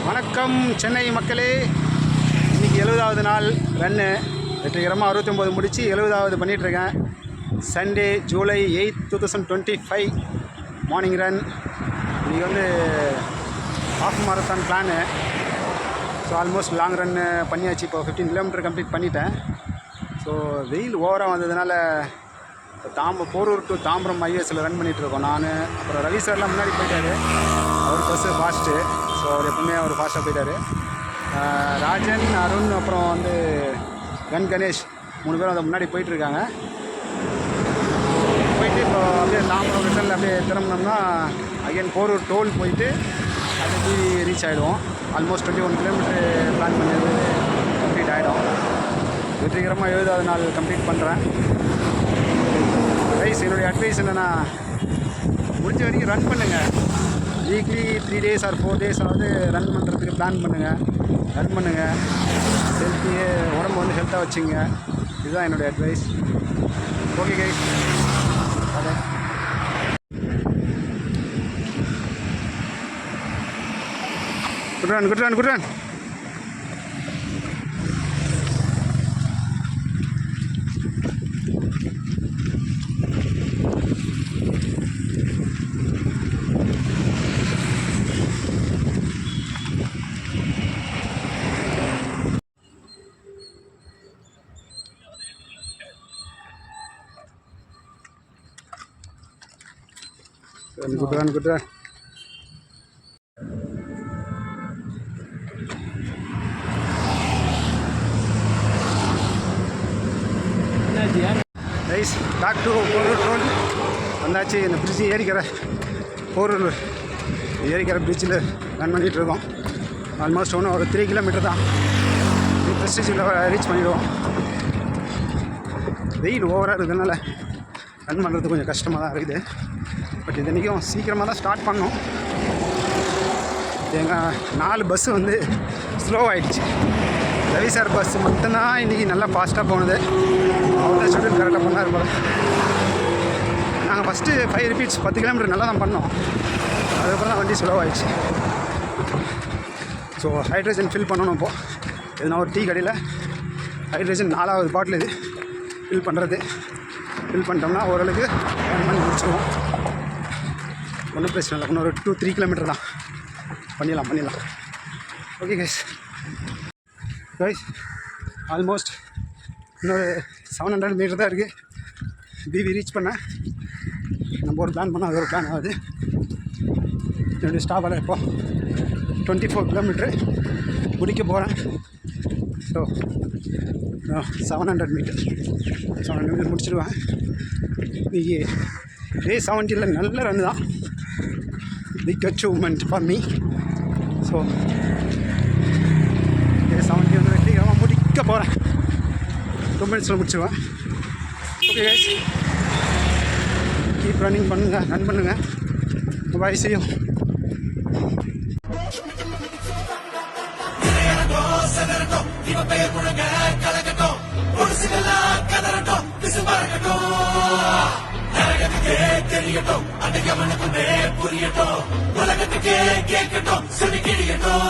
வணக்கம் சென்னை மக்களே. இன்றைக்கி 70வது நாள் ரன்னு வெற்றிகரமாக 69 முடித்து 70வது பண்ணிகிட்ருக்கேன். Sunday July 8, 2025 morning run. இன்றைக்கி வந்து half marathon plan. So almost long run பண்ணியாச்சு. இப்போ 15 கிலோமீட்டர் கம்ப்ளீட் பண்ணிட்டேன். ஸோ வெயில் ஓவராக வந்ததுனால போரூர் டு தாம்பரம் ஹைவேஸில் ரன் பண்ணிகிட்ருக்கோம். நான் அப்புறம் ரவி சார்லாம் முன்னாடி போயிட்டார். அவர் பஸ்ஸு ஃபாஸ்ட்டு. ஸோ அவர் எப்பவுமே அவர் ஃபாஸ்ட்டாக போயிட்டார். ராஜன், அருண், அப்புறம் வந்து கணேஷ் 3 பேரும் அதை முன்னாடி போயிட்டுருக்காங்க. போயிட்டு இப்போ அப்படியே தாம்பரம் ரிட்டனில் அப்படியே திரும்பினோம்னா அகைன் போரூர் டோல் போயிட்டு அதுக்கு ரீச் ஆகிடுவோம். ஆல்மோஸ்ட் 21 கிலோமீட்டர் பிளான் பண்ணியது கம்ப்ளீட் ஆகிடும். வெற்றிகரமாக 70வது நாள் கம்ப்ளீட் பண்ணுறேன். ரைஸ் என்னுடைய அட்வைஸ் என்னென்னா, முடிஞ்ச வரைக்கும் ரன் பண்ணுங்கள். Weekly 3 days or 4 days run பண்ணுறதுக்கு பிளான் பண்ணுங்கள். ரன் பண்ணுங்கள். உடம்பு வந்து ஹெல்த்தாக வச்சுங்க. இதுதான் என்னுடைய அட்வைஸ். ஓகே கைஸ், அதே good run. Good run. Nice. Back to Porur road வந்தாச்சு. இந்த பிரிட்ஜ் போரூர் ஏரிக்கிற பிரிட்ஜில் ரன் பண்ணிகிட்டு இருக்கோம். ஆல்மோஸ்ட் ஒரு 3 கிலோமீட்டர் தான். ப்ரெஸ்டீஜில் ரீச் பண்ணிவிடுவோம். வெயில் ஓவராக இருக்கிறதுனால ரன் பண்ணுறது கொஞ்சம் கஷ்டமாக தான் இருக்குது. பட் இது இன்றைக்கும் சீக்கிரமாக தான் ஸ்டார்ட் பண்ணோம். எங்கள் 4 பஸ்ஸு வந்து ஸ்லோ ஆகிடுச்சு. ரவி சார் பஸ் மட்டும்தான் இன்றைக்கி நல்லா ஃபாஸ்ட்டாக போனது. அவர் தான் ஷெட்யூல் கரெக்டாக பண்ணார் போல். நாங்கள் ஃபஸ்ட்டு 5 ரிப்பீட்ஸ் 10 கிலோமீட்டர் நல்லா தான் பண்ணோம். அதுக்கப்புறம் தான் வண்டி ஸ்லோ ஆகிடுச்சு. ஸோ ஹைட்ரஜன் ஃபில் பண்ணணும். இப்போது எதுனா ஒரு டீ கடையில் ஹைட்ரஜன் 4வது பாட்டில் இது ஃபில் பண்ணுறது. ஃபில் பண்ணிட்டோம்னா ஓரளவுக்கு ரன் பண்ணி முடிச்சிடுவோம். ஒன்றும் பிரச்சனை இல்லை. இன்னொரு 2-3 கிலோமீட்டர் தான். பண்ணிடலாம். ஓகே கைஸ் ஆல்மோஸ்ட் இன்னொரு 700 மீட்டர் தான் இருக்குது. பிவி ரீச் பண்ணேன். நம்ம ஒரு பிளான் பண்ணால் அது ஒரு பிளான் ஆகுது. என்னுடைய ஸ்டாப்பால் இப்போ 24 கிலோமீட்டரு முடிக்க போகிறேன். ஸோ 700 மீட்டர் முடிச்சிடுவேன். இன்றைக்கி டே 70 நல்ல ரன் தான். Big achievement for me. So day 70 வந்து வெற்றிகரமாக முடிக்க போகிறேன். 2 minutes முடிச்சிடுவேன். ஓகே கைஸ், கீப் ரன் பண்ணுங்கள். Bye, see you. தெரியட்டும் அடையவனுக்குமே புரியட்டும். உலகத்துக்கே கேட்கட்டும், சொல்லி கிழியட்டும்.